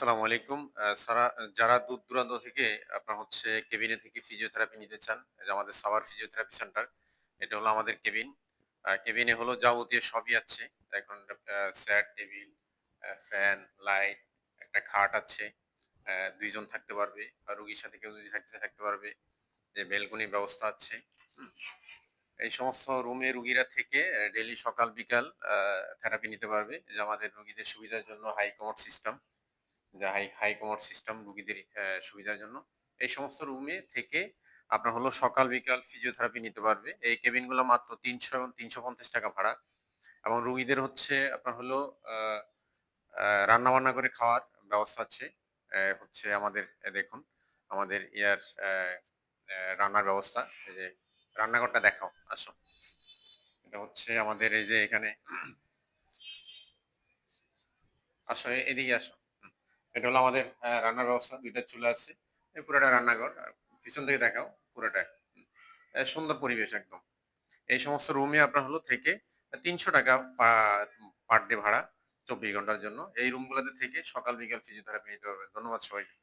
আসসালামু আলাইকুম। যারা দূর-দূরান্ত থেকে আপনার হচ্ছে কেবিনে থেকে ফিজিওথেরাপি নিতে চান, এই যে আমাদের সাভার ফিজিওথেরাপি সেন্টার। এটা হলো আমাদের কেবিন। কেবিনে হলো যাবতীয় সবই আছে। এখন চেয়ার, টেবিল, ফ্যান, লাইট, একটা খাট আছে। ২ জন থাকতে পারবে। রোগীর সাথে কেউ যদি থাকতে পারবে। যে বেলকনির ব্যবস্থা আছে। হুম? এই সমস্ত রুমে রুগীরা থেকে ডেইলি সকাল বিকাল থেরাপি নিতে পারবে। এই যে আমাদের রোগীদের সুবিধার জন্য হাই কমোড সিস্টেম। যে হাই কমোড সিস্টেম রুগীদের সুবিধার জন্য। এই সমস্ত রুমে থেকে আপনার হলো সকাল বিকাল ফিজিওথেরাপি নিতে পারবে। এই কেবিনগুলো মাত্র ৩৫০ টাকা ভাড়া এবং রুগীদের হচ্ছে আপনার হলো আ আ রান্না-বান্না করে খাওয়ার ব্যবস্থা আছে। হচ্ছে আমাদের দেখুন আমাদের অ্যা রান্নার ব্যবস্থা। এই যে রান্নাঘরটা দেখাও, আসো। এটা হচ্ছে আমাদের এই যে এখানে আসো এদিকে আসো। এটা হলো আমাদের রান্নার ব্যবস্থা। ২ টা চুলা আছে। এই পুরাটা রান্নাঘর। আর পিছন থেকে দেখাও পুরাটা। সুন্দর পরিবেশ একদম। এই সমস্ত রুমে আপনার হলো থেকে ৳৩০০ পার ডে ভাড়া ২৪ ঘন্টার জন্য। এই রুমগুলোতে থেকে সকাল বিকাল ফিজিওথেরাপি নিতে পারবেন। ধন্যবাদ সবাইকে।